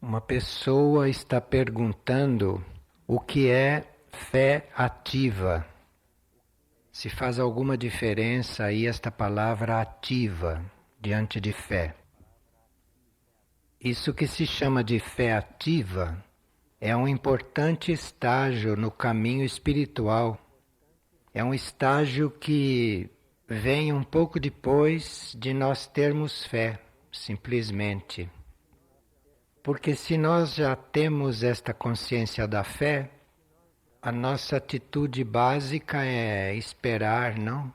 Uma pessoa está perguntando o que é fé ativa. Se faz alguma diferença aí esta palavra ativa diante de fé. Isso que se chama de fé ativa é um importante estágio no caminho espiritual. É um estágio que vem um pouco depois de nós termos fé, simplesmente. Porque se nós já temos esta consciência da fé, a nossa atitude básica é esperar, não?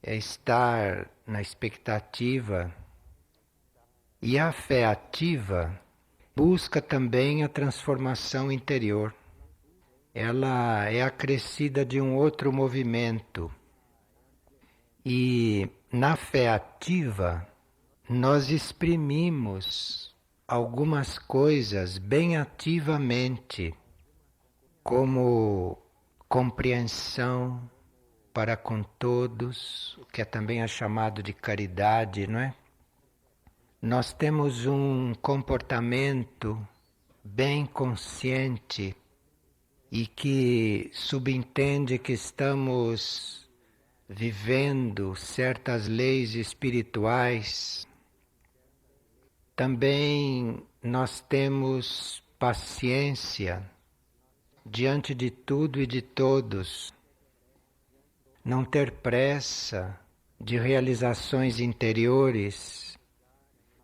É estar na expectativa. E a fé ativa busca também a transformação interior. Ela é acrescida de um outro movimento. E na fé ativa, nós exprimimos algumas coisas bem ativamente, como compreensão para com todos, o que é também chamado de caridade, não é? Nós temos um comportamento bem consciente e que subentende que estamos vivendo certas leis espirituais. Também nós temos paciência diante de tudo e de todos, não ter pressa de realizações interiores,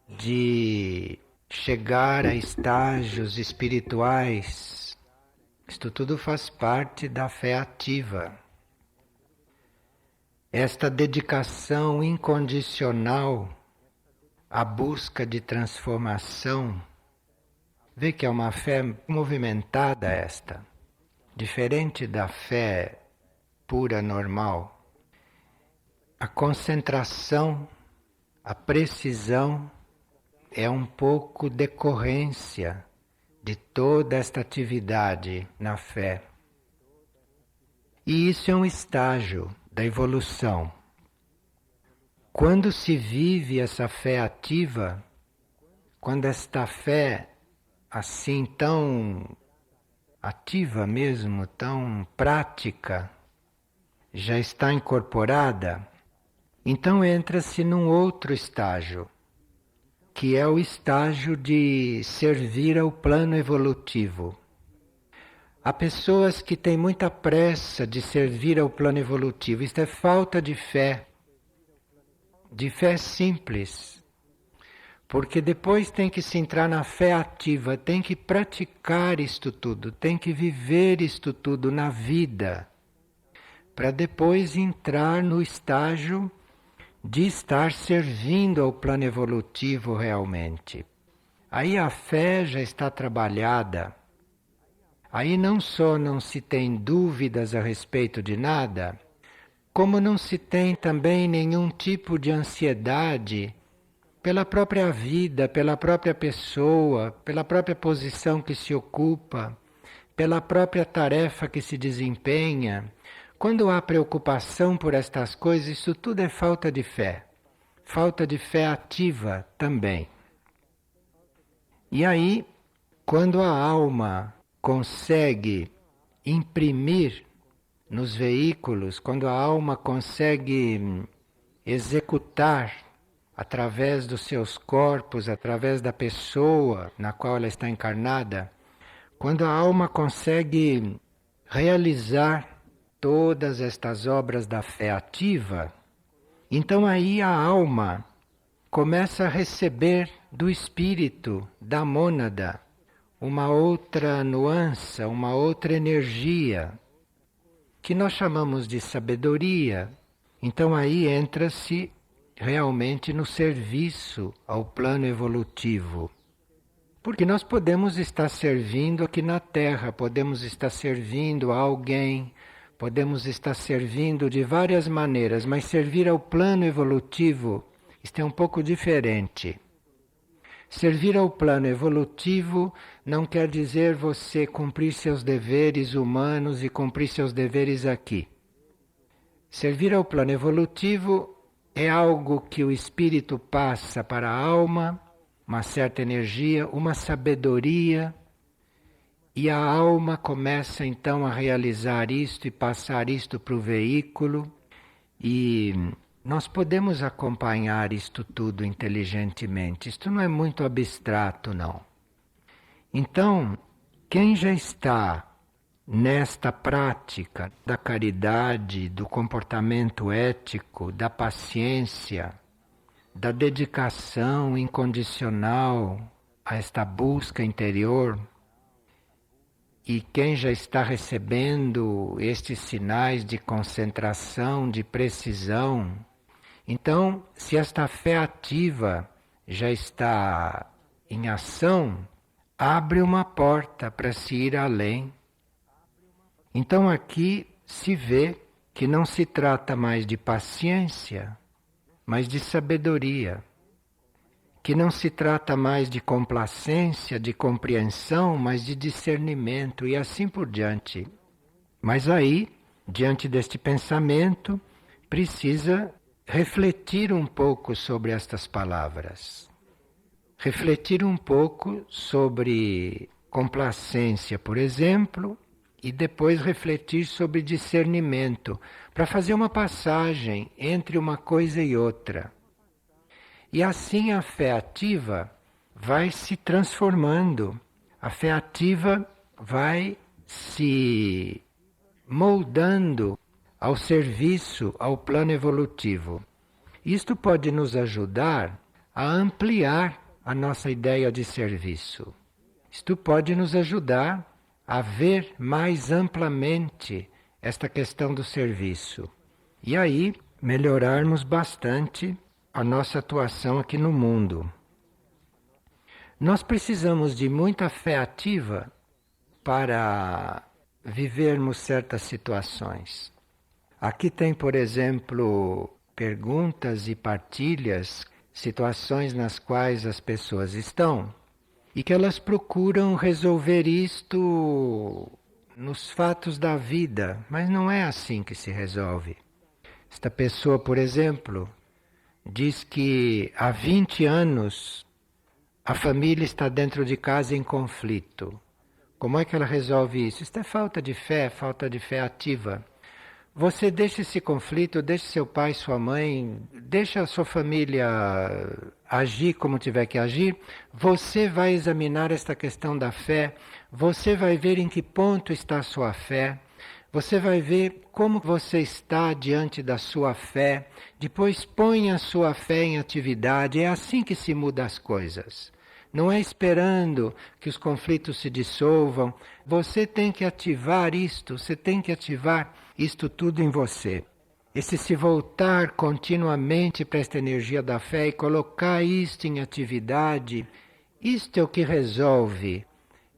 de chegar a estágios espirituais. Isto tudo faz parte da fé ativa. Esta dedicação incondicional à busca de transformação, vê que é uma fé movimentada esta, diferente da fé pura normal. A concentração, a precisão é um pouco decorrência de toda esta atividade na fé. E isso é um estágio da evolução. Quando se vive essa fé ativa, quando esta fé assim tão ativa mesmo, tão prática, já está incorporada, então entra-se num outro estágio, que é o estágio de servir ao plano evolutivo. Há pessoas que têm muita pressa de servir ao plano evolutivo. Isto é falta de fé simples. Porque depois tem que se entrar na fé ativa, tem que praticar isto tudo, tem que viver isto tudo na vida, para depois entrar no estágio de estar servindo ao plano evolutivo realmente. Aí a fé já está trabalhada. Aí não só não se tem dúvidas a respeito de nada, como não se tem também nenhum tipo de ansiedade pela própria vida, pela própria pessoa, pela própria posição que se ocupa, pela própria tarefa que se desempenha. Quando há preocupação por estas coisas, isso tudo é falta de fé ativa também. E aí, quando a alma consegue imprimir nos veículos, quando a alma consegue executar através dos seus corpos, através da pessoa na qual ela está encarnada, quando a alma consegue realizar todas estas obras da fé ativa, então aí a alma começa a receber do espírito, da mônada, uma outra nuance, uma outra energia, que nós chamamos de sabedoria. Então aí entra-se realmente no serviço ao plano evolutivo. Porque nós podemos estar servindo aqui na Terra, podemos estar servindo a alguém, podemos estar servindo de várias maneiras, mas servir ao plano evolutivo, isto é um pouco diferente. Servir ao plano evolutivo não quer dizer você cumprir seus deveres humanos e cumprir seus deveres aqui. Servir ao plano evolutivo é algo que o espírito passa para a alma uma certa energia, uma sabedoria, e a alma começa então a realizar isto e passar isto para o veículo, e nós podemos acompanhar isto tudo inteligentemente. Isto não é muito abstrato, não. Então, quem já está nesta prática da caridade, do comportamento ético, da paciência, da dedicação incondicional a esta busca interior, e quem já está recebendo estes sinais de concentração, de precisão, então, se esta fé ativa já está em ação, abre uma porta para se ir além. Então aqui se vê que não se trata mais de paciência, mas de sabedoria. Que não se trata mais de complacência, de compreensão, mas de discernimento e assim por diante. Mas aí, diante deste pensamento, precisa refletir um pouco sobre estas palavras. Refletir um pouco sobre complacência, por exemplo, e depois refletir sobre discernimento, para fazer uma passagem entre uma coisa e outra. E assim a fé ativa vai se transformando, a fé ativa vai se moldando ao serviço, ao plano evolutivo. Isto pode nos ajudar a ampliar a nossa ideia de serviço. Isto pode nos ajudar a ver mais amplamente esta questão do serviço. E aí melhorarmos bastante a nossa atuação aqui no mundo. Nós precisamos de muita fé ativa para vivermos certas situações. Aqui tem, por exemplo, perguntas e partilhas, situações nas quais as pessoas estão e que elas procuram resolver isto nos fatos da vida, mas não é assim que se resolve. Esta pessoa, por exemplo, diz que há 20 anos a família está dentro de casa em conflito. Como é que ela resolve isso? Isto é falta de fé ativa. Você deixa esse conflito, deixa seu pai, sua mãe, deixa a sua família agir como tiver que agir. Você vai examinar esta questão da fé, você vai ver em que ponto está a sua fé. Você vai ver como você está diante da sua fé, depois põe a sua fé em atividade. É assim que se muda as coisas. Não é esperando que os conflitos se dissolvam. Você tem que ativar isto, você tem que ativar isto tudo em você. Esse se voltar continuamente para esta energia da fé e colocar isto em atividade, isto é o que resolve,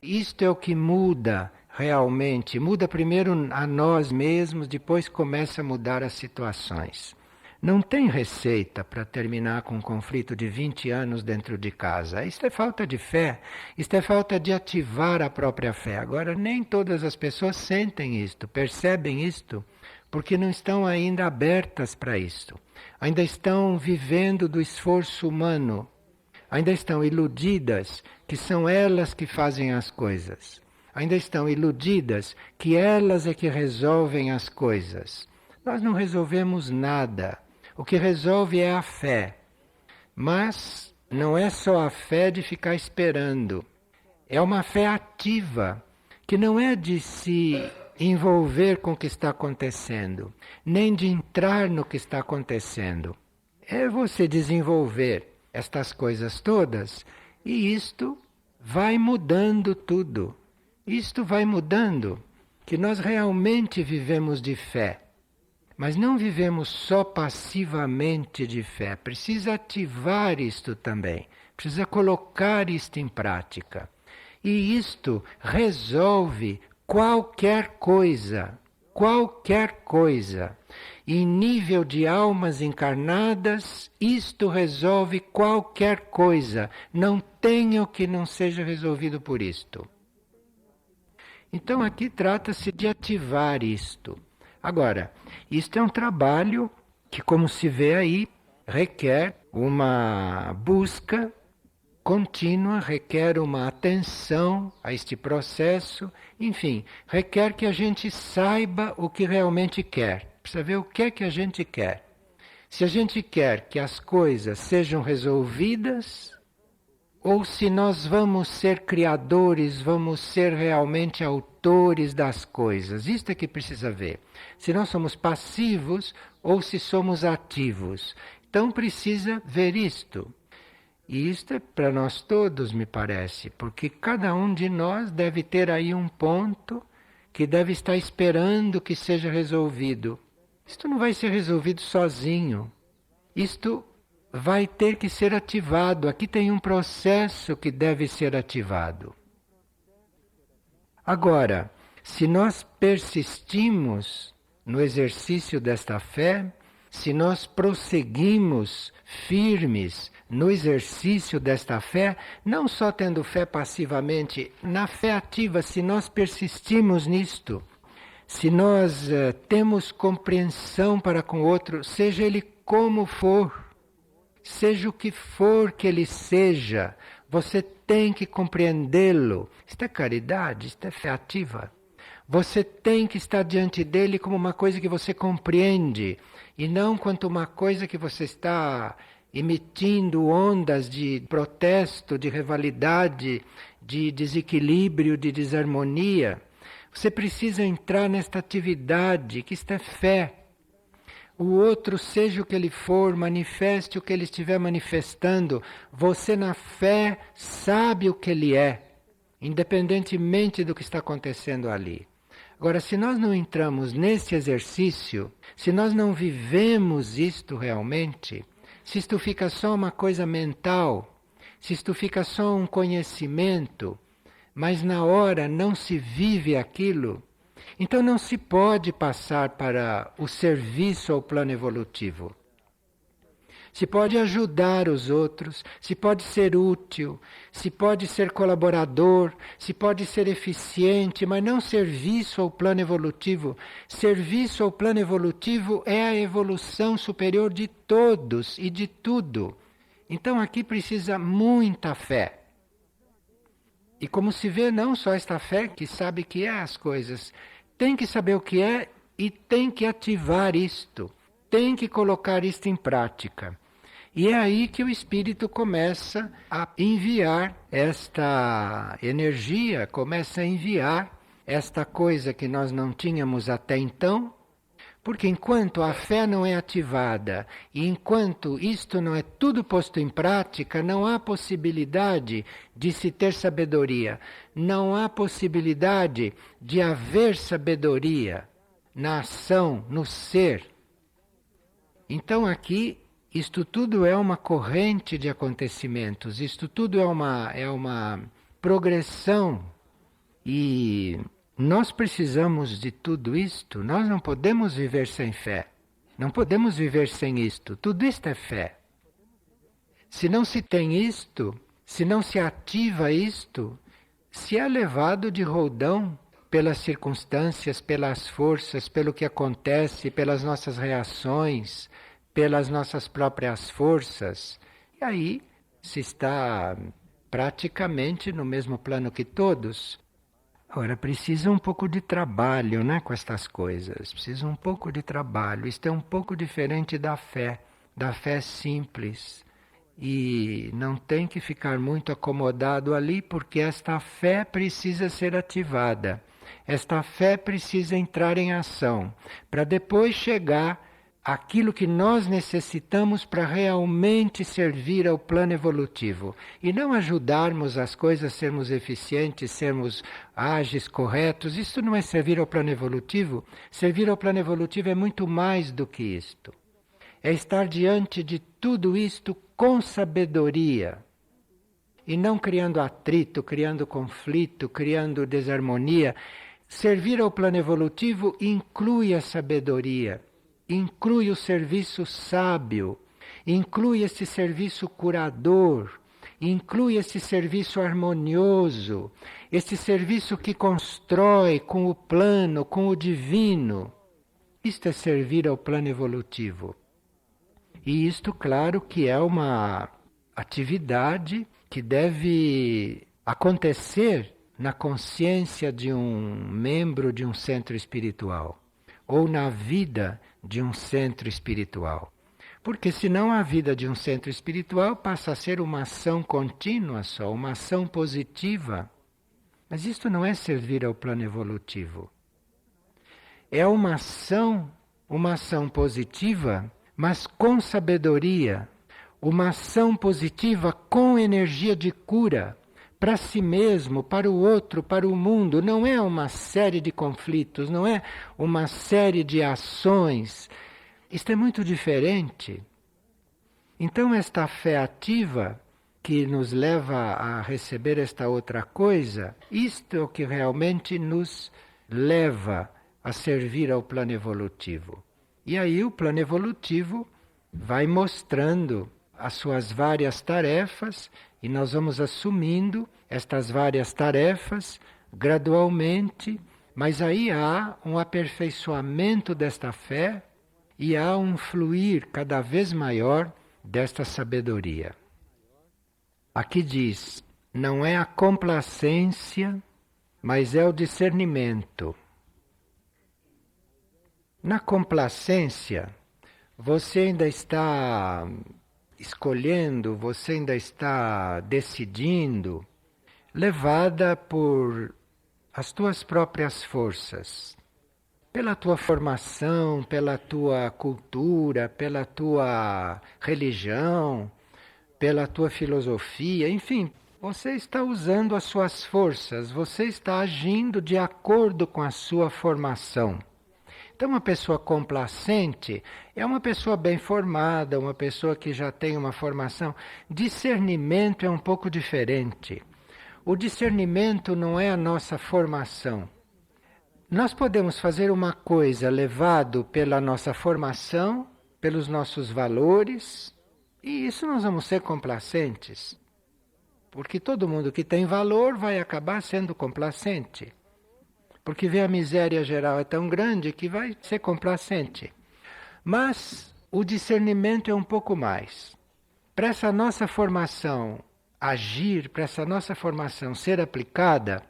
isto é o que muda. Realmente, muda primeiro a nós mesmos, depois começa a mudar as situações. Não tem receita para terminar com um conflito de 20 anos dentro de casa. Isto é falta de fé, isto é falta de ativar a própria fé. Agora, nem todas as pessoas sentem isto, percebem isto, porque não estão ainda abertas para isto. Ainda estão vivendo do esforço humano, ainda estão iludidas que são elas que fazem as coisas. Ainda estão iludidas que elas é que resolvem as coisas. Nós não resolvemos nada. O que resolve é a fé. Mas não é só a fé de ficar esperando. É uma fé ativa, que não é de se envolver com o que está acontecendo, nem de entrar no que está acontecendo. É você desenvolver estas coisas todas e isto vai mudando tudo. Isto vai mudando, que nós realmente vivemos de fé. Mas não vivemos só passivamente de fé. Precisa ativar isto também. Precisa colocar isto em prática. E isto resolve qualquer coisa. Qualquer coisa. Em nível de almas encarnadas, isto resolve qualquer coisa. Não tem o que não seja resolvido por isto. Então aqui trata-se de ativar isto. Agora, isto é um trabalho que, como se vê aí, requer uma busca contínua, requer uma atenção a este processo, enfim, requer que a gente saiba o que realmente quer. Precisa ver o que é que a gente quer. Se a gente quer que as coisas sejam resolvidas, ou se nós vamos ser criadores, vamos ser realmente autores das coisas. Isto é que precisa ver. Se nós somos passivos ou se somos ativos. Então precisa ver isto. E isto é para nós todos, me parece, porque cada um de nós deve ter aí um ponto que deve estar esperando que seja resolvido. Isto não vai ser resolvido sozinho. Isto vai ter que ser ativado. Aqui tem um processo que deve ser ativado. Agora, se nós persistimos no exercício desta fé, se nós prosseguimos firmes no exercício desta fé, não só tendo fé passivamente, na fé ativa, se nós persistimos nisto, se nós temos compreensão para com o outro, seja ele como for, seja o que for que ele seja, você tem que compreendê-lo. Isto é caridade, isto é fé ativa. Você tem que estar diante dele como uma coisa que você compreende, e não quanto uma coisa que você está emitindo ondas de protesto, de rivalidade, de desequilíbrio, de desarmonia. Você precisa entrar nesta atividade, que isto é fé. O outro, seja o que ele for, manifeste o que ele estiver manifestando. Você na fé sabe o que ele é, independentemente do que está acontecendo ali. Agora, se nós não entramos nesse exercício, se nós não vivemos isto realmente, se isto fica só uma coisa mental, se isto fica só um conhecimento, mas na hora não se vive aquilo, então não se pode passar para o serviço ao plano evolutivo. Se pode ajudar os outros, se pode ser útil, se pode ser colaborador, se pode ser eficiente, mas não serviço ao plano evolutivo. Serviço ao plano evolutivo é a evolução superior de todos e de tudo. Então aqui precisa muita fé. E como se vê, não só esta fé que sabe que é as coisas, tem que saber o que é e tem que ativar isto, tem que colocar isto em prática. E é aí que o Espírito começa a enviar esta energia, começa a enviar esta coisa que nós não tínhamos até então, porque enquanto a fé não é ativada e enquanto isto não é tudo posto em prática, não há possibilidade de se ter sabedoria, não há possibilidade de haver sabedoria na ação, no ser. Então aqui, isto tudo é uma corrente de acontecimentos, isto tudo é uma progressão e nós precisamos de tudo isto, nós não podemos viver sem fé, não podemos viver sem isto, tudo isto é fé. Se não se tem isto, se não se ativa isto, se é levado de roldão pelas circunstâncias, pelas forças, pelo que acontece, pelas nossas reações, pelas nossas próprias forças, e aí se está praticamente no mesmo plano que todos. Ora, precisa um pouco de trabalho, né, com estas coisas. Precisa um pouco de trabalho. Isto é um pouco diferente da fé simples. E não tem que ficar muito acomodado ali, porque esta fé precisa ser ativada. Esta fé precisa entrar em ação, para depois chegar aquilo que nós necessitamos para realmente servir ao plano evolutivo e não ajudarmos as coisas a sermos eficientes, sermos ágeis, corretos. Isso não é servir ao plano evolutivo. Servir ao plano evolutivo é muito mais do que isto. É estar diante de tudo isto com sabedoria e não criando atrito, criando conflito, criando desarmonia. Servir ao plano evolutivo inclui a sabedoria, inclui o serviço sábio, inclui esse serviço curador, inclui esse serviço harmonioso, esse serviço que constrói com o plano, com o divino. Isto é servir ao plano evolutivo. E isto, claro, que é uma atividade que deve acontecer na consciência de um membro de um centro espiritual ou na vida de um centro espiritual. Porque senão a vida de um centro espiritual passa a ser uma ação contínua só, uma ação positiva. Mas isto não é servir ao plano evolutivo. É uma ação positiva, mas com sabedoria, uma ação positiva com energia de cura, para si mesmo, para o outro, para o mundo. Não é uma série de conflitos, não é uma série de ações. Isto é muito diferente. Então esta fé ativa que nos leva a receber esta outra coisa, isto é o que realmente nos leva a servir ao plano evolutivo. E aí o plano evolutivo vai mostrando as suas várias tarefas e nós vamos assumindo estas várias tarefas gradualmente, mas aí há um aperfeiçoamento desta fé e há um fluir cada vez maior desta sabedoria. Aqui diz, não é a complacência, mas é o discernimento. Na complacência, você ainda está escolhendo, você ainda está decidindo, levada por as tuas próprias forças, pela tua formação, pela tua cultura, pela tua religião, pela tua filosofia, enfim, você está usando as suas forças, você está agindo de acordo com a sua formação. Então, uma pessoa complacente é uma pessoa bem formada, uma pessoa que já tem uma formação. Discernimento é um pouco diferente. O discernimento não é a nossa formação. Nós podemos fazer uma coisa levado pela nossa formação, pelos nossos valores, e isso nós vamos ser complacentes. Porque todo mundo que tem valor vai acabar sendo complacente. Porque vê a miséria geral é tão grande que vai ser complacente. Mas o discernimento é um pouco mais. Para essa nossa formação agir, para essa nossa formação ser aplicada,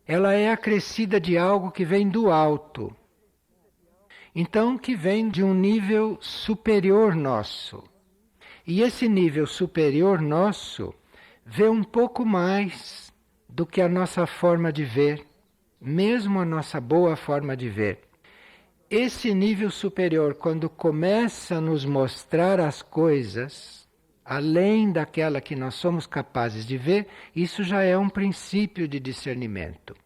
ela é acrescida de algo que vem do alto. Então, que vem de um nível superior nosso. E esse nível superior nosso vê um pouco mais do que a nossa forma de ver. Mesmo a nossa boa forma de ver. Esse nível superior, quando começa a nos mostrar as coisas, além daquela que nós somos capazes de ver, isso já é um princípio de discernimento.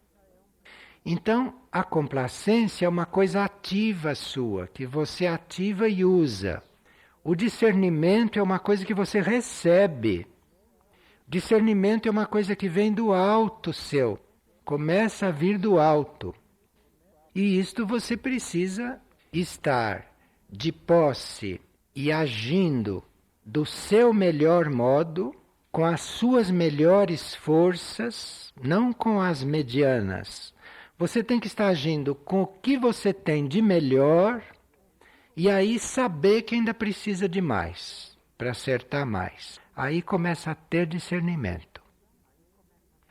Então, a complacência é uma coisa ativa sua, que você ativa e usa. O discernimento é uma coisa que você recebe. Discernimento é uma coisa que vem do alto seu. Começa a vir do alto. E isto você precisa estar de posse e agindo do seu melhor modo, com as suas melhores forças, não com as medianas. Você tem que estar agindo com o que você tem de melhor e aí saber que ainda precisa de mais, para acertar mais. Aí começa a ter discernimento.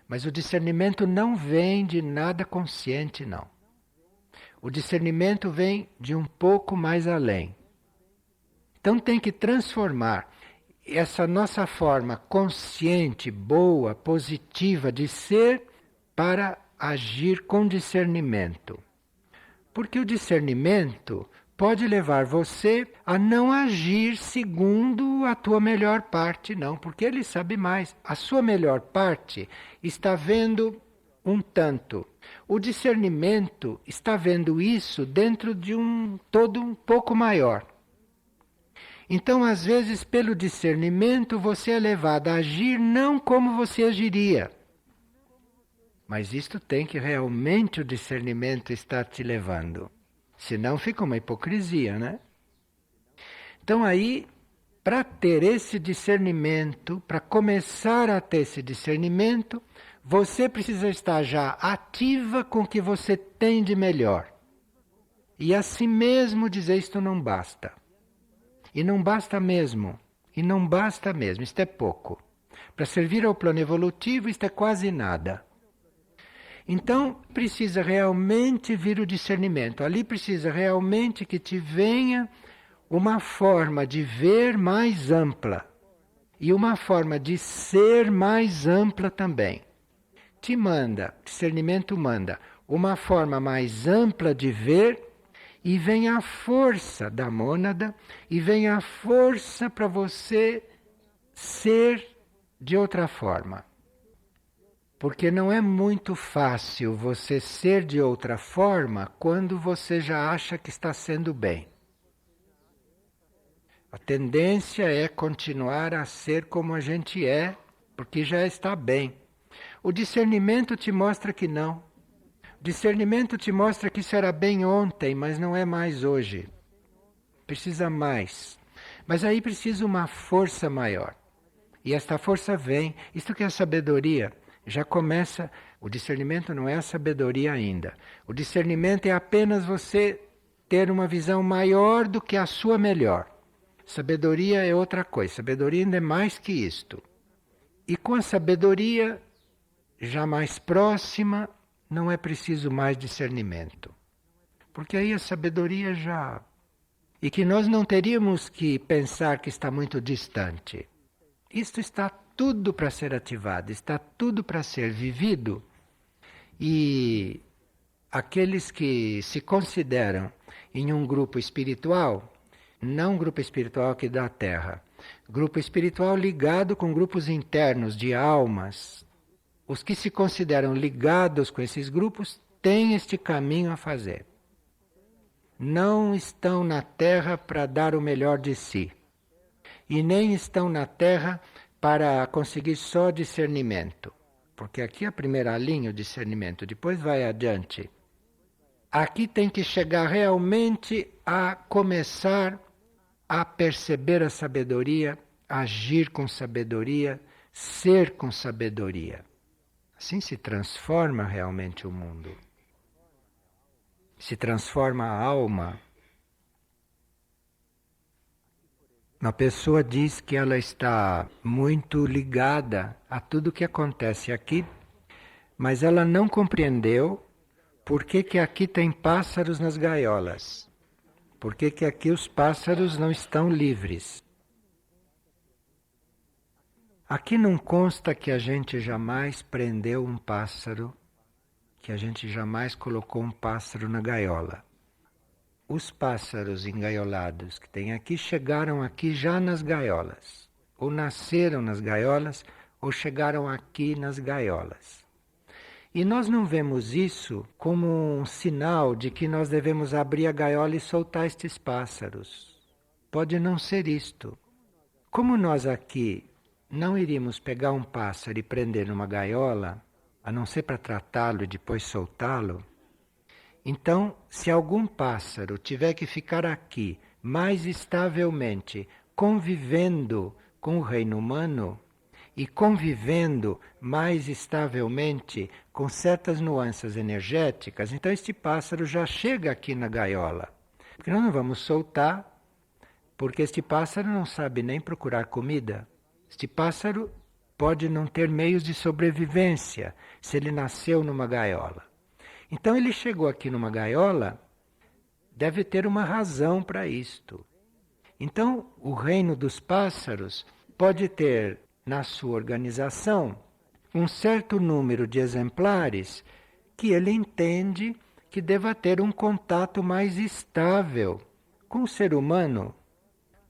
Mas o discernimento não vem de nada consciente, não. O discernimento vem de um pouco mais além. Então tem que transformar essa nossa forma consciente, boa, positiva de ser para agir com discernimento. Porque o discernimento pode levar você a não agir segundo a tua melhor parte, não, porque ele sabe mais. A sua melhor parte está vendo um tanto. O discernimento está vendo isso dentro de um todo um pouco maior. Então, às vezes, pelo discernimento, você é levado a agir não como você agiria. Mas isto tem que realmente o discernimento estar te levando. Senão fica uma hipocrisia, né? Então aí, para ter esse discernimento, para começar a ter esse discernimento, você precisa estar já ativa com o que você tem de melhor. E assim mesmo dizer isto não basta. E não basta mesmo. E não basta mesmo, isto é pouco. Para servir ao plano evolutivo, isto é quase nada. Então, precisa realmente vir o discernimento. Ali precisa realmente que te venha uma forma de ver mais ampla. E uma forma de ser mais ampla também. Te manda, discernimento manda, uma forma mais ampla de ver, e vem a força da mônada, e vem a força para você ser de outra forma. Porque não é muito fácil você ser de outra forma quando você já acha que está sendo bem. A tendência é continuar a ser como a gente é, porque já está bem. O discernimento te mostra que não. O discernimento te mostra que isso era bem ontem, mas não é mais hoje. Precisa mais. Mas aí precisa uma força maior. E esta força vem. Isto que é a sabedoria. Já começa. O discernimento não é a sabedoria ainda. O discernimento é apenas você ter uma visão maior do que a sua melhor. Sabedoria é outra coisa. Sabedoria ainda é mais que isto. E com a sabedoria já mais próxima, não é preciso mais discernimento. Porque aí a sabedoria já... E que nós não teríamos que pensar que está muito distante. Isto está tudo para ser ativado, está tudo para ser vivido. E aqueles que se consideram em um grupo espiritual, não grupo espiritual aqui da Terra, grupo espiritual ligado com grupos internos de almas, os que se consideram ligados com esses grupos têm este caminho a fazer. Não estão na Terra para dar o melhor de si. E nem estão na Terra para conseguir só discernimento. Porque aqui é a primeira linha, o discernimento, depois vai adiante. Aqui tem que chegar realmente a começar a perceber a sabedoria, agir com sabedoria, ser com sabedoria. Assim se transforma realmente o mundo. Se transforma a alma. Uma pessoa diz que ela está muito ligada a tudo que acontece aqui, mas ela não compreendeu por que aqui tem pássaros nas gaiolas. Por que aqui os pássaros não estão livres. Aqui não consta que a gente jamais prendeu um pássaro, que a gente jamais colocou um pássaro na gaiola. Os pássaros engaiolados que tem aqui chegaram aqui já nas gaiolas. Ou nasceram nas gaiolas, ou chegaram aqui nas gaiolas. E nós não vemos isso como um sinal de que nós devemos abrir a gaiola e soltar estes pássaros. Pode não ser isto. Como nós aqui não iríamos pegar um pássaro e prender numa gaiola, a não ser para tratá-lo e depois soltá-lo, então, se algum pássaro tiver que ficar aqui mais estavelmente, convivendo com o reino humano e convivendo mais estavelmente com certas nuances energéticas, então este pássaro já chega aqui na gaiola. Porque nós não vamos soltar, porque este pássaro não sabe nem procurar comida. Este pássaro pode não ter meios de sobrevivência se ele nasceu numa gaiola. Então ele chegou aqui numa gaiola, deve ter uma razão para isto. Então o reino dos pássaros pode ter na sua organização um certo número de exemplares que ele entende que deva ter um contato mais estável com o ser humano.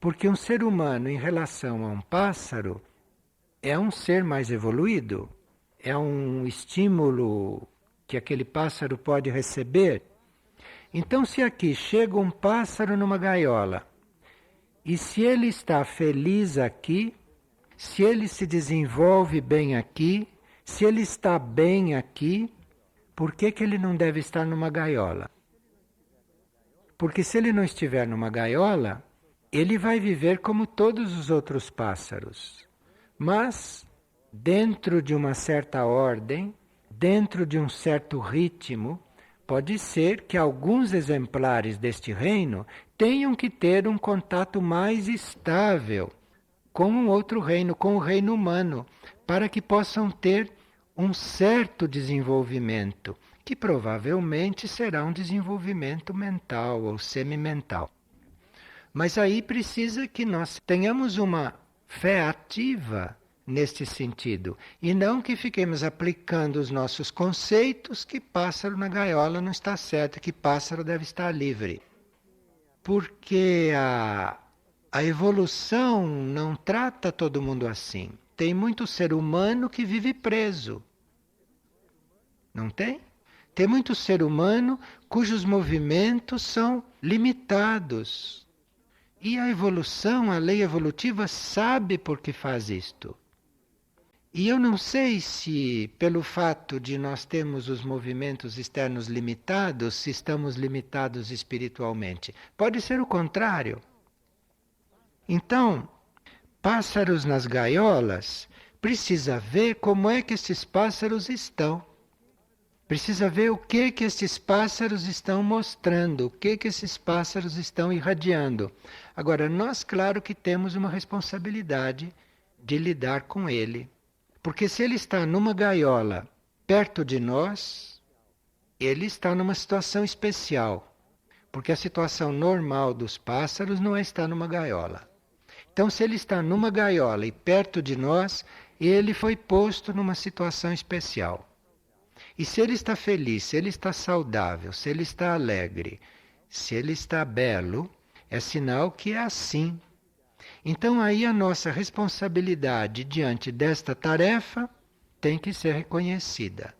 Porque um ser humano em relação a um pássaro é um ser mais evoluído, é um estímulo que aquele pássaro pode receber. Então, se aqui chega um pássaro numa gaiola, e se ele está feliz aqui, se ele se desenvolve bem aqui, se ele está bem aqui, por que ele não deve estar numa gaiola? Porque se ele não estiver numa gaiola, ele vai viver como todos os outros pássaros. Mas, dentro de uma certa ordem, dentro de um certo ritmo, pode ser que alguns exemplares deste reino tenham que ter um contato mais estável com um outro reino, com o reino humano, para que possam ter um certo desenvolvimento, que provavelmente será um desenvolvimento mental ou semimental. Mas aí precisa que nós tenhamos uma fé ativa neste sentido, e não que fiquemos aplicando os nossos conceitos que pássaro na gaiola não está certo, que pássaro deve estar livre. Porque a evolução não trata todo mundo assim. Tem muito ser humano que vive preso. Não tem? Tem muito ser humano cujos movimentos são limitados. E a evolução, a lei evolutiva, sabe por que faz isto. E eu não sei se, pelo fato de nós termos os movimentos externos limitados, se estamos limitados espiritualmente. Pode ser o contrário. Então, pássaros nas gaiolas, precisa ver como é que esses pássaros estão. Precisa ver o que esses pássaros estão mostrando, o que esses pássaros estão irradiando. Agora, nós, claro que temos uma responsabilidade de lidar com ele. Porque se ele está numa gaiola perto de nós, ele está numa situação especial. Porque a situação normal dos pássaros não é estar numa gaiola. Então, se ele está numa gaiola e perto de nós, ele foi posto numa situação especial. E se ele está feliz, se ele está saudável, se ele está alegre, se ele está belo, é sinal que é assim. Então aí a nossa responsabilidade diante desta tarefa tem que ser reconhecida.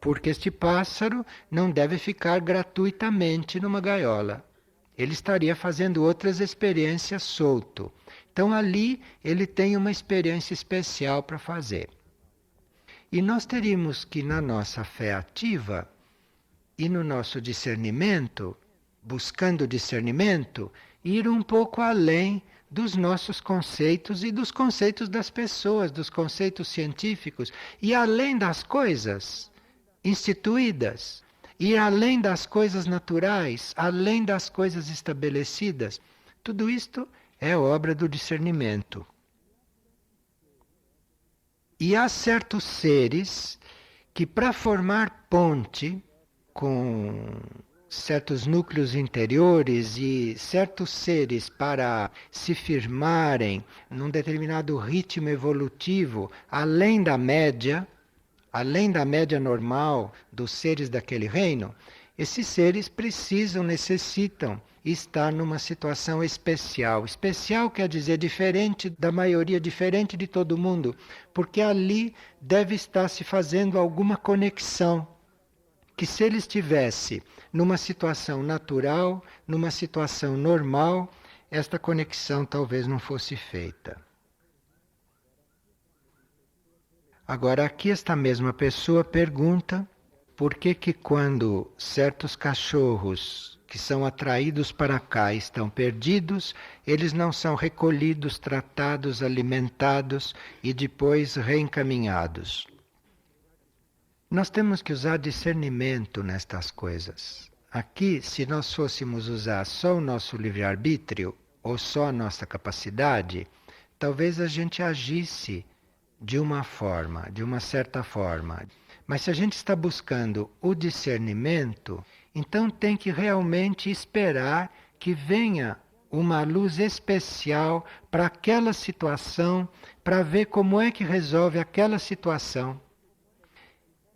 Porque este pássaro não deve ficar gratuitamente numa gaiola. Ele estaria fazendo outras experiências solto. Então ali ele tem uma experiência especial para fazer. E nós teríamos que, na nossa fé ativa e no nosso discernimento, buscando discernimento, ir um pouco além dos nossos conceitos e dos conceitos das pessoas, dos conceitos científicos, e além das coisas instituídas, ir além das coisas naturais, além das coisas estabelecidas. Tudo isto é obra do discernimento. E há certos seres que, para formar ponte com certos núcleos interiores e certos seres para se firmarem num determinado ritmo evolutivo, além da média normal dos seres daquele reino, esses seres precisam, necessitam estar numa situação especial. Especial quer dizer diferente da maioria, diferente de todo mundo, porque ali deve estar se fazendo alguma conexão. Que se ele estivesse numa situação natural, numa situação normal, esta conexão talvez não fosse feita. Agora aqui esta mesma pessoa pergunta por que quando certos cachorros que são atraídos para cá estão perdidos, eles não são recolhidos, tratados, alimentados e depois reencaminhados. Nós temos que usar discernimento nestas coisas. Aqui, se nós fôssemos usar só o nosso livre-arbítrio ou só a nossa capacidade, talvez a gente agisse de uma forma, de uma certa forma. Mas se a gente está buscando o discernimento, então tem que realmente esperar que venha uma luz especial para aquela situação, para ver como é que resolve aquela situação.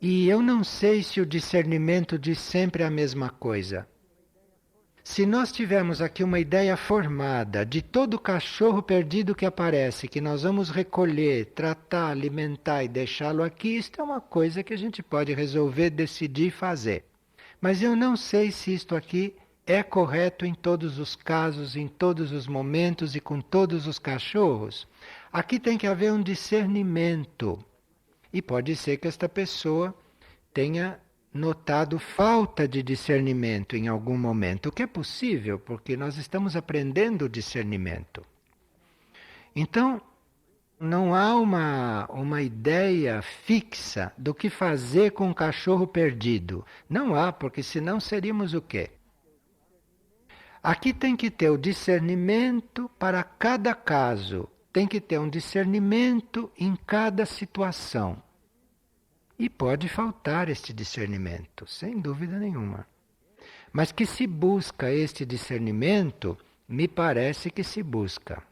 E eu não sei se o discernimento diz sempre a mesma coisa. Se nós tivermos aqui uma ideia formada de todo cachorro perdido que aparece, que nós vamos recolher, tratar, alimentar e deixá-lo aqui, isto é uma coisa que a gente pode resolver, decidir fazer. Mas eu não sei se isto aqui é correto em todos os casos, em todos os momentos e com todos os cachorros. Aqui tem que haver um discernimento. E pode ser que esta pessoa tenha notado falta de discernimento em algum momento, o que é possível, porque nós estamos aprendendo o discernimento. Então, não há uma ideia fixa do que fazer com um cachorro perdido. Não há, porque senão seríamos o quê? Aqui tem que ter o discernimento para cada caso tem que ter um discernimento em cada situação. E pode faltar este discernimento, sem dúvida nenhuma. Mas que se busca este discernimento, me parece que se busca.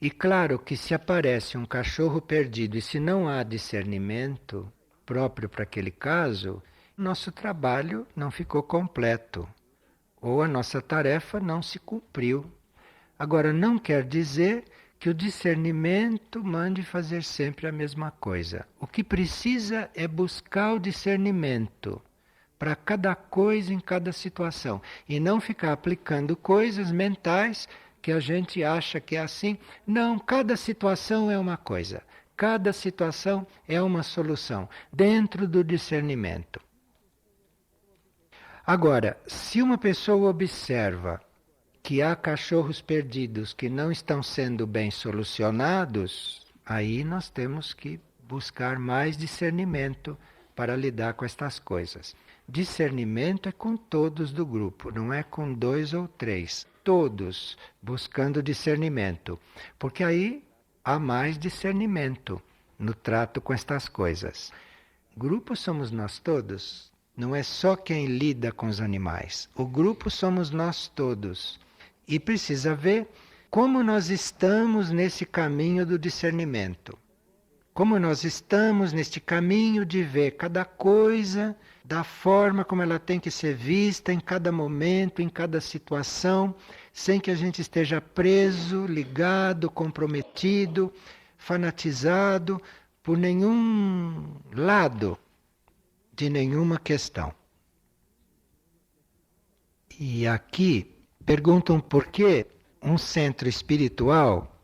E claro que se aparece um cachorro perdido e se não há discernimento próprio para aquele caso, nosso trabalho não ficou completo, ou a nossa tarefa não se cumpriu. Agora, não quer dizer que o discernimento mande fazer sempre a mesma coisa. O que precisa é buscar o discernimento para cada coisa em cada situação e não ficar aplicando coisas mentais que a gente acha que é assim. Não, cada situação é uma coisa, cada situação é uma solução dentro do discernimento. Agora, se uma pessoa observa que há cachorros perdidos que não estão sendo bem solucionados, aí nós temos que buscar mais discernimento para lidar com estas coisas. Discernimento é com todos do grupo, não é com 2 ou 3. Todos buscando discernimento, porque aí há mais discernimento no trato com estas coisas. Grupo somos nós todos, não é só quem lida com os animais. O grupo somos nós todos. E precisa ver como nós estamos nesse caminho do discernimento. Como nós estamos neste caminho de ver cada coisa da forma como ela tem que ser vista em cada momento, em cada situação, sem que a gente esteja preso, ligado, comprometido, fanatizado por nenhum lado de nenhuma questão. E aqui perguntam por que um centro espiritual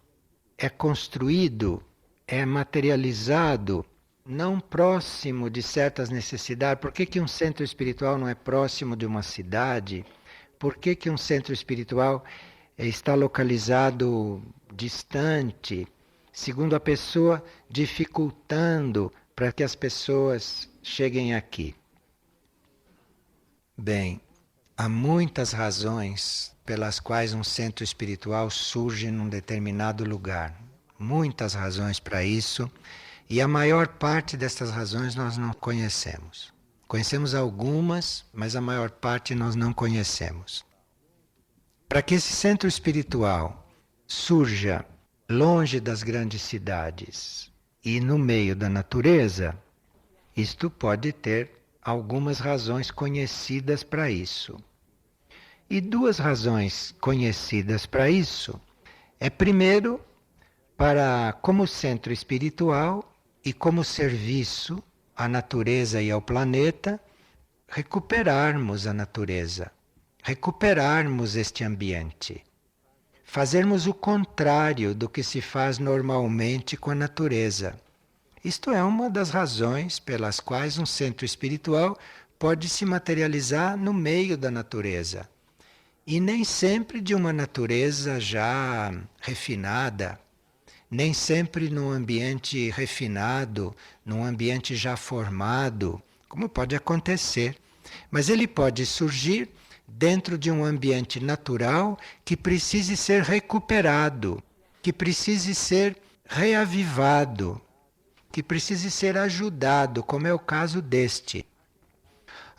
é construído, é materializado, não próximo de certas necessidades. Por que um centro espiritual não é próximo de uma cidade? Por que um centro espiritual está localizado distante, segundo a pessoa, dificultando para que as pessoas cheguem aqui? Bem, há muitas razões pelas quais um centro espiritual surge num determinado lugar. Muitas razões para isso, e a maior parte dessas razões nós não conhecemos. Conhecemos algumas, mas a maior parte nós não conhecemos. Para que esse centro espiritual surja longe das grandes cidades e no meio da natureza, isto pode ter algumas razões conhecidas para isso. E 2 razões conhecidas para isso é, primeiro, para, como centro espiritual e como serviço à natureza e ao planeta, recuperarmos a natureza, recuperarmos este ambiente, fazermos o contrário do que se faz normalmente com a natureza. Isto é uma das razões pelas quais um centro espiritual pode se materializar no meio da natureza. E nem sempre de uma natureza já refinada, nem sempre num ambiente refinado, num ambiente já formado, como pode acontecer. Mas ele pode surgir dentro de um ambiente natural que precise ser recuperado, que precise ser reavivado, que precise ser ajudado, como é o caso deste.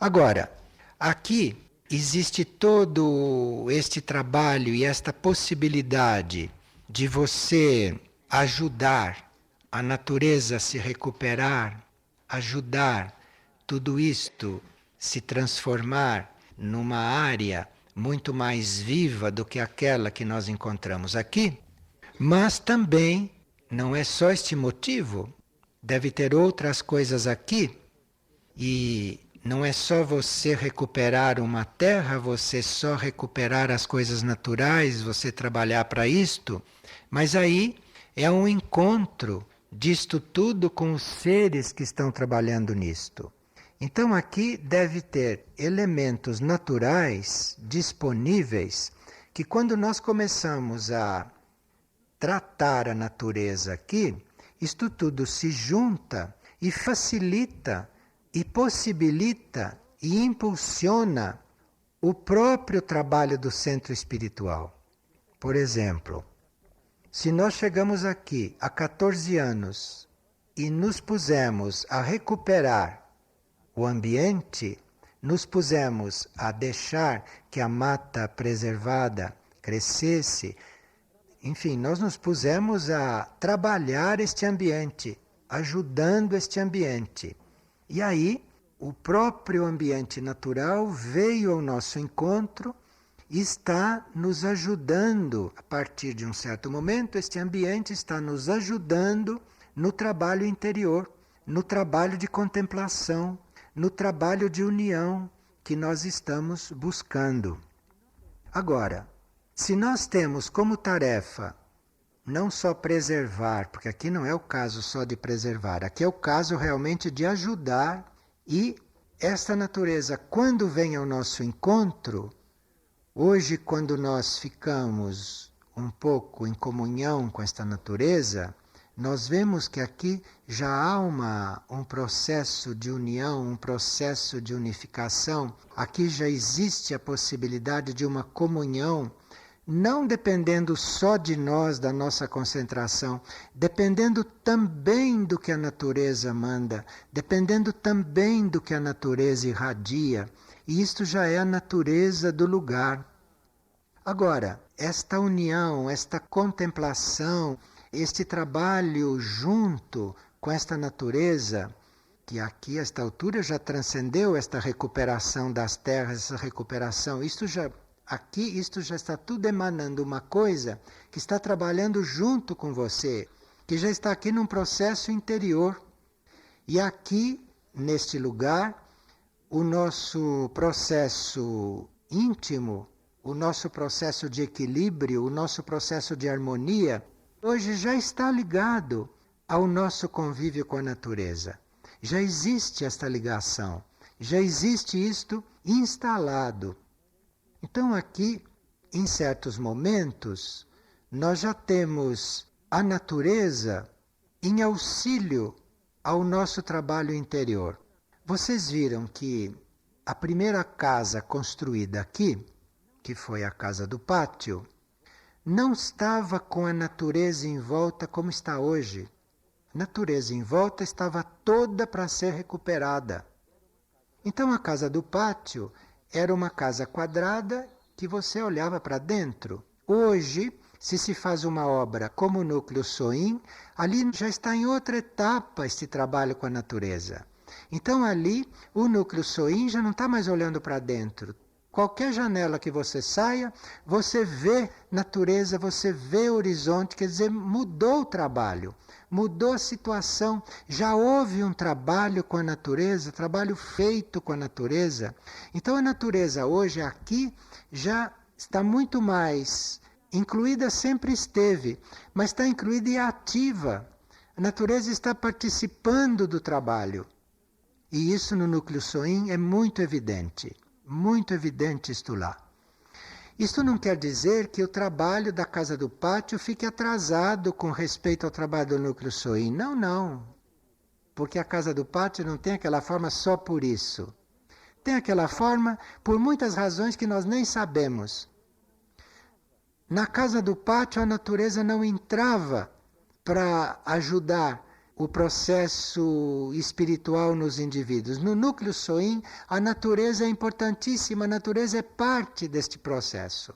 Agora, aqui existe todo este trabalho e esta possibilidade de você ajudar a natureza a se recuperar, ajudar tudo isto se transformar numa área muito mais viva do que aquela que nós encontramos aqui. Mas também não é só este motivo, deve ter outras coisas aqui. E não é só você recuperar uma terra, você só recuperar as coisas naturais, você trabalhar para isto, mas aí é um encontro disto tudo com os seres que estão trabalhando nisto. Então aqui deve ter elementos naturais disponíveis que quando nós começamos a tratar a natureza aqui, isto tudo se junta e facilita e possibilita e impulsiona o próprio trabalho do centro espiritual. Por exemplo, Se nós chegamos aqui há 14 anos e nos pusemos a recuperar o ambiente, nos pusemos a deixar que a mata preservada crescesse, enfim, nós nos pusemos a trabalhar este ambiente, ajudando este ambiente. E aí, o próprio ambiente natural veio ao nosso encontro e está nos ajudando. A partir de um certo momento, este ambiente está nos ajudando no trabalho interior, no trabalho de contemplação, no trabalho de união que nós estamos buscando. Agora, se nós temos como tarefa não só preservar, porque aqui não é o caso só de preservar, aqui é o caso realmente de ajudar, e esta natureza, quando vem ao nosso encontro, hoje, quando nós ficamos um pouco em comunhão com esta natureza, nós vemos que aqui já há um processo de união, um processo de unificação. Aqui já existe a possibilidade de uma comunhão, não dependendo só de nós, da nossa concentração, dependendo também do que a natureza manda, dependendo também do que a natureza irradia. E isto já é a natureza do lugar. Agora, esta união, esta contemplação, este trabalho junto com esta natureza, que aqui a esta altura já transcendeu esta recuperação das terras, essa recuperação, isto já está tudo emanando uma coisa que está trabalhando junto com você, que já está aqui num processo interior. E aqui, neste lugar, o nosso processo íntimo, o nosso processo de equilíbrio, o nosso processo de harmonia, hoje já está ligado ao nosso convívio com a natureza. Já existe esta ligação, já existe isto instalado. Então aqui, em certos momentos, nós já temos a natureza em auxílio ao nosso trabalho interior. Vocês viram que a primeira casa construída aqui, que foi a casa do pátio, não estava com a natureza em volta como está hoje. A natureza em volta estava toda para ser recuperada. Então a casa do pátio era uma casa quadrada que você olhava para dentro. Hoje, se faz uma obra como o Núcleo Soin, ali já está em outra etapa este trabalho com a natureza. Então ali o Núcleo Soin já não está mais olhando para dentro. Qualquer janela que você saia, você vê natureza, você vê horizonte, quer dizer, mudou o trabalho, mudou a situação. Já houve um trabalho com a natureza, trabalho feito com a natureza. Então a natureza hoje aqui já está muito mais incluída, sempre esteve, mas está incluída e ativa. A natureza está participando do trabalho. E isso no Núcleo Soin é muito evidente. Muito evidente isto lá. Isto não quer dizer que o trabalho da Casa do Pátio fique atrasado com respeito ao trabalho do Núcleo Soin. Não, não. Porque a Casa do Pátio não tem aquela forma só por isso. Tem aquela forma por muitas razões que nós nem sabemos. Na Casa do Pátio a natureza não entrava para ajudar o processo espiritual nos indivíduos. No Núcleo Soin, a natureza é importantíssima, a natureza é parte deste processo.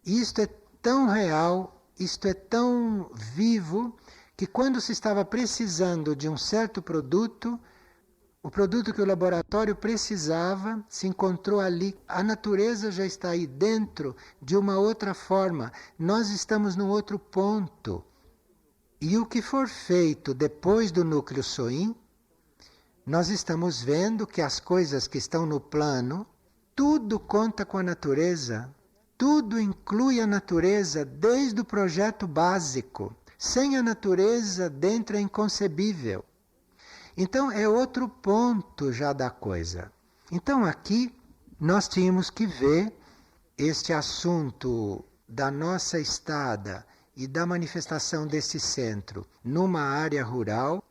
Isto é tão real, isto é tão vivo, que quando se estava precisando de um certo produto, o produto que o laboratório precisava se encontrou ali. A natureza já está aí dentro de uma outra forma. Nós estamos num outro ponto. E o que for feito depois do Núcleo Soin, nós estamos vendo que as coisas que estão no plano, tudo conta com a natureza, tudo inclui a natureza desde o projeto básico. Sem a natureza dentro é inconcebível. Então é outro ponto já da coisa. Então aqui nós tínhamos que ver este assunto da nossa estada e da manifestação desse centro numa área rural,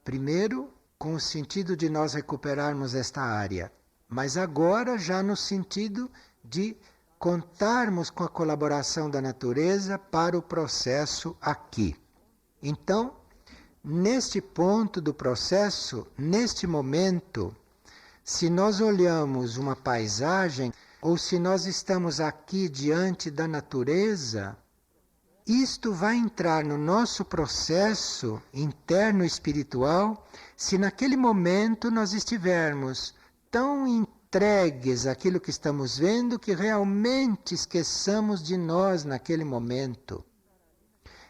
primeiro com o sentido de nós recuperarmos esta área, mas agora já no sentido de contarmos com a colaboração da natureza para o processo aqui. Então, neste ponto do processo, neste momento, se nós olhamos uma paisagem, ou se nós estamos aqui diante da natureza, isto vai entrar no nosso processo interno espiritual, se naquele momento nós estivermos tão entregues àquilo que estamos vendo, que realmente esqueçamos de nós naquele momento.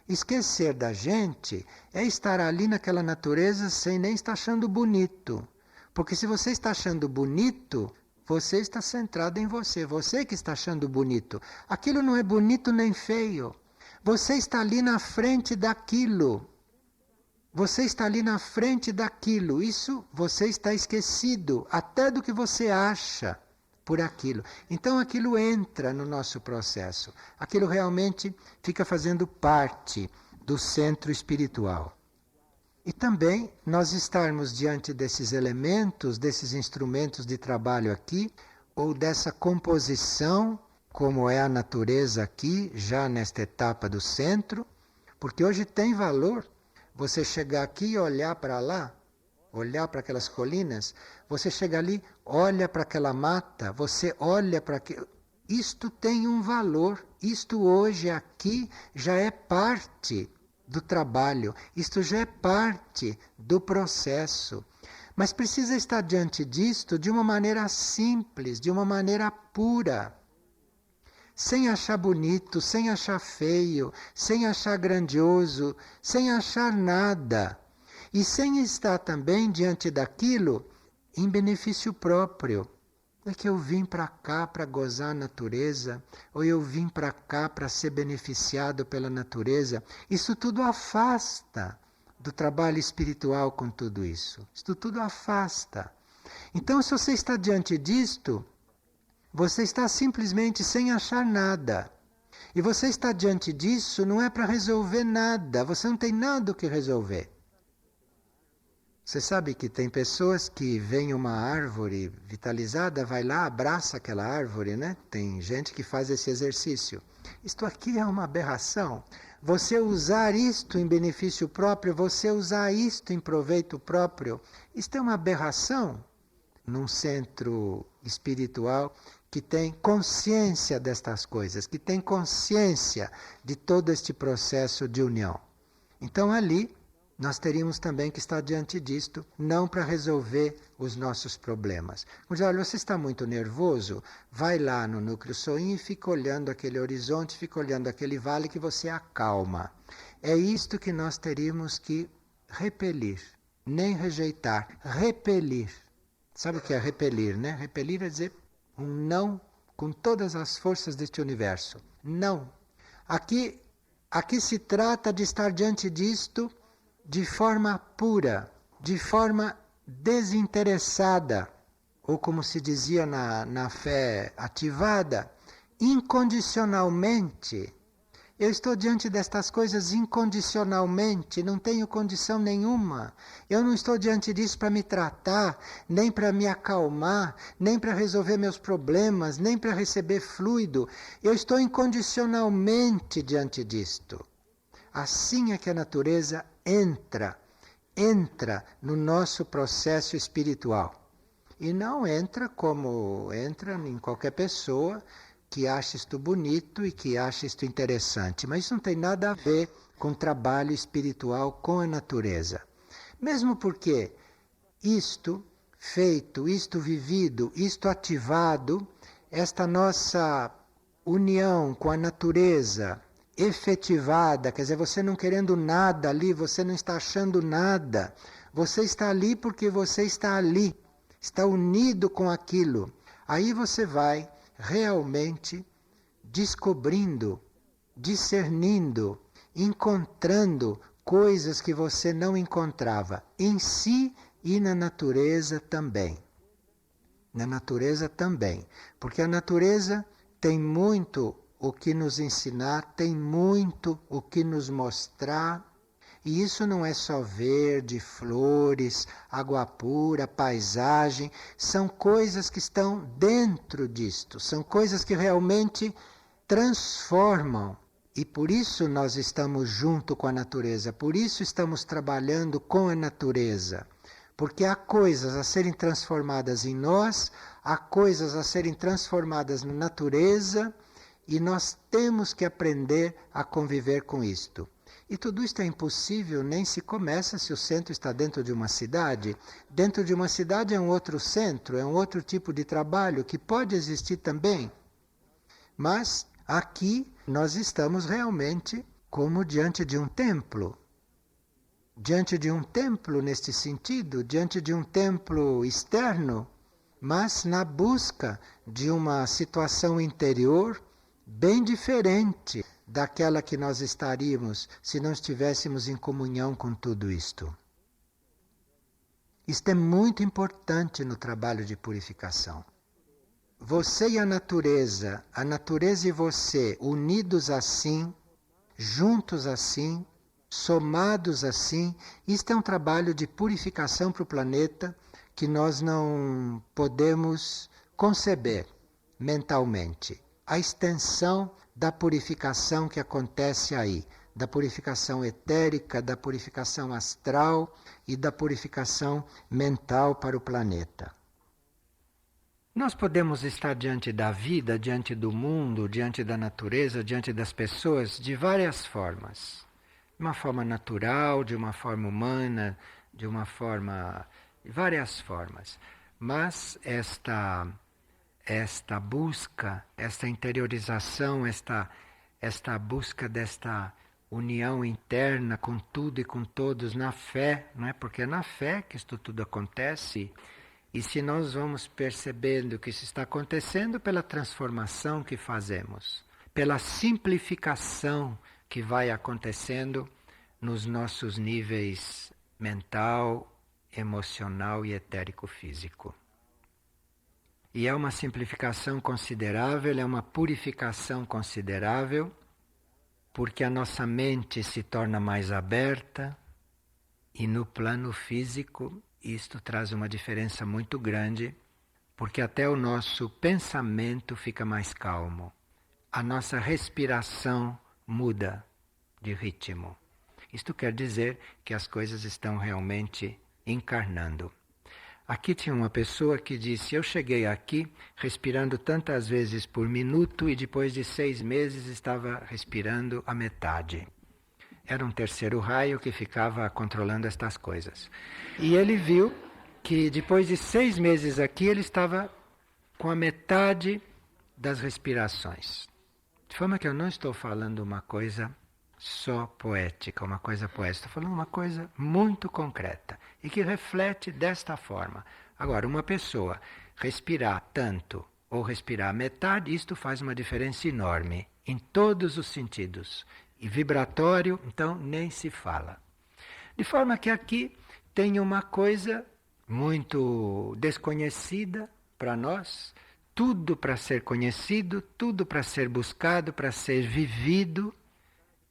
Esquecer da gente é estar ali naquela natureza sem nem estar achando bonito. Porque se você está achando bonito, você está centrado em você. Você que está achando bonito. Aquilo não é bonito nem feio. Você está ali na frente daquilo. Você está ali na frente daquilo. Isso você está esquecido até do que você acha por aquilo. Então aquilo entra no nosso processo. Aquilo realmente fica fazendo parte do centro espiritual. E também nós estarmos diante desses elementos, desses instrumentos de trabalho aqui, ou dessa composição, como é a natureza aqui, já nesta etapa do centro, porque hoje tem valor você chegar aqui e olhar para lá, olhar para aquelas colinas, você chega ali, olha para aquela mata, você olha para aquilo. Isto tem um valor, isto hoje aqui já é parte do trabalho, isto já é parte do processo. Mas precisa estar diante disto de uma maneira simples, de uma maneira pura. Sem achar bonito, sem achar feio, sem achar grandioso, sem achar nada. E sem estar também diante daquilo em benefício próprio. É que eu vim para cá para gozar a natureza, ou eu vim para cá para ser beneficiado pela natureza. Isso tudo afasta do trabalho espiritual com tudo isso. Isso tudo afasta. Então, se você está diante disto, você está simplesmente sem achar nada. E você está diante disso não é para resolver nada. Você não tem nada o que resolver. Você sabe que tem pessoas que veem uma árvore vitalizada, vai lá, abraça aquela árvore, né? Tem gente que faz esse exercício. Isto aqui é uma aberração. Você usar isto em benefício próprio, você usar isto em proveito próprio, isto é uma aberração num centro espiritual que tem consciência destas coisas, que tem consciência de todo este processo de união. Então ali nós teríamos também que estar diante disto, não para resolver os nossos problemas. Mas olha, você está muito nervoso, vai lá no núcleo Soin e fica olhando aquele horizonte, fica olhando aquele vale que você acalma. É isto que nós teríamos que repelir, nem rejeitar, repelir. Sabe o que é repelir, né? Repelir é dizer um não com todas as forças deste universo. Não. Aqui se trata de estar diante disto de forma pura, de forma desinteressada, ou como se dizia na fé ativada, incondicionalmente. Eu estou diante destas coisas incondicionalmente, não tenho condição nenhuma. Eu não estou diante disso para me tratar, nem para me acalmar, nem para resolver meus problemas, nem para receber fluido. Eu estou incondicionalmente diante disto. Assim é que a natureza entra no nosso processo espiritual. E não entra como entra em qualquer pessoa que acha isto bonito e que acha isto interessante. Mas isso não tem nada a ver com o trabalho espiritual com a natureza. Mesmo porque isto feito, isto vivido, isto ativado, esta nossa união com a natureza efetivada, quer dizer, você não querendo nada ali, você não está achando nada, você está ali porque você está ali, está unido com aquilo. Aí você vai realmente descobrindo, discernindo, encontrando coisas que você não encontrava em si e na natureza também. Na natureza também, porque a natureza tem muito o que nos ensinar, tem muito o que nos mostrar, E isso não é só verde, flores, água pura, paisagem, são coisas que estão dentro disto, são coisas que realmente transformam. E por isso nós estamos junto com a natureza, por isso estamos trabalhando com a natureza. Porque há coisas a serem transformadas em nós, há coisas a serem transformadas na natureza, e nós temos que aprender a conviver com isto. E tudo isto é impossível, nem se começa se o centro está dentro de uma cidade. Dentro de uma cidade é um outro centro, é um outro tipo de trabalho que pode existir também. Mas aqui nós estamos realmente como diante de um templo. Diante de um templo neste sentido, diante de um templo externo, mas na busca de uma situação interior bem diferente daquela que nós estaríamos se não estivéssemos em comunhão com tudo isto. Isto é muito importante no trabalho de purificação. Você e a natureza e você, unidos assim, juntos assim, somados assim, isto é um trabalho de purificação para o planeta que nós não podemos conceber mentalmente. A extensão da purificação que acontece aí, da purificação etérica, da purificação astral e da purificação mental para o planeta. Nós podemos estar diante da vida, diante do mundo, diante da natureza, diante das pessoas de várias formas. De uma forma natural, de uma forma humana, de uma forma... várias formas. Mas esta busca, esta interiorização, esta busca desta união interna com tudo e com todos na fé, não é? Porque é na fé que isto tudo acontece. E se nós vamos percebendo que isso está acontecendo pela transformação que fazemos, pela simplificação que vai acontecendo nos nossos níveis mental, emocional e etérico-físico. E é uma simplificação considerável, é uma purificação considerável, porque a nossa mente se torna mais aberta e no plano físico isto traz uma diferença muito grande, porque até o nosso pensamento fica mais calmo. A nossa respiração muda de ritmo. Isto quer dizer que as coisas estão realmente encarnando. Aqui tinha uma pessoa que disse: eu cheguei aqui respirando tantas vezes por minuto e depois de 6 meses estava respirando a metade. Era um terceiro raio que ficava controlando estas coisas. E ele viu que depois de 6 meses aqui ele estava com a metade das respirações. De forma que eu não estou falando uma coisa só poética, uma coisa poética. Estou falando uma coisa muito concreta e que reflete desta forma. Agora, uma pessoa respirar tanto ou respirar metade, isto faz uma diferença enorme em todos os sentidos. E vibratório, então, nem se fala. De forma que aqui tem uma coisa muito desconhecida para nós, tudo para ser conhecido, tudo para ser buscado, para ser vivido,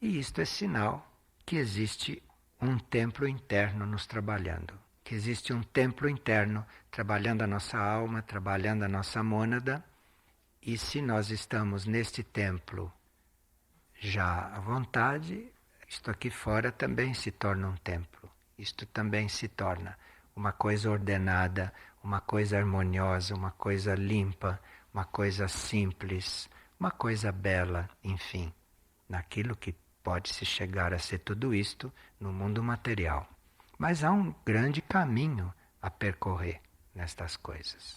e isto é sinal que existe um templo interno nos trabalhando, que existe um templo interno trabalhando a nossa alma, trabalhando a nossa mônada, e se nós estamos neste templo já à vontade, isto aqui fora também se torna um templo. Isto também se torna uma coisa ordenada, uma coisa harmoniosa, uma coisa limpa, uma coisa simples, uma coisa bela, enfim, naquilo que pode-se chegar a ser tudo isto no mundo material. Mas há um grande caminho a percorrer nestas coisas.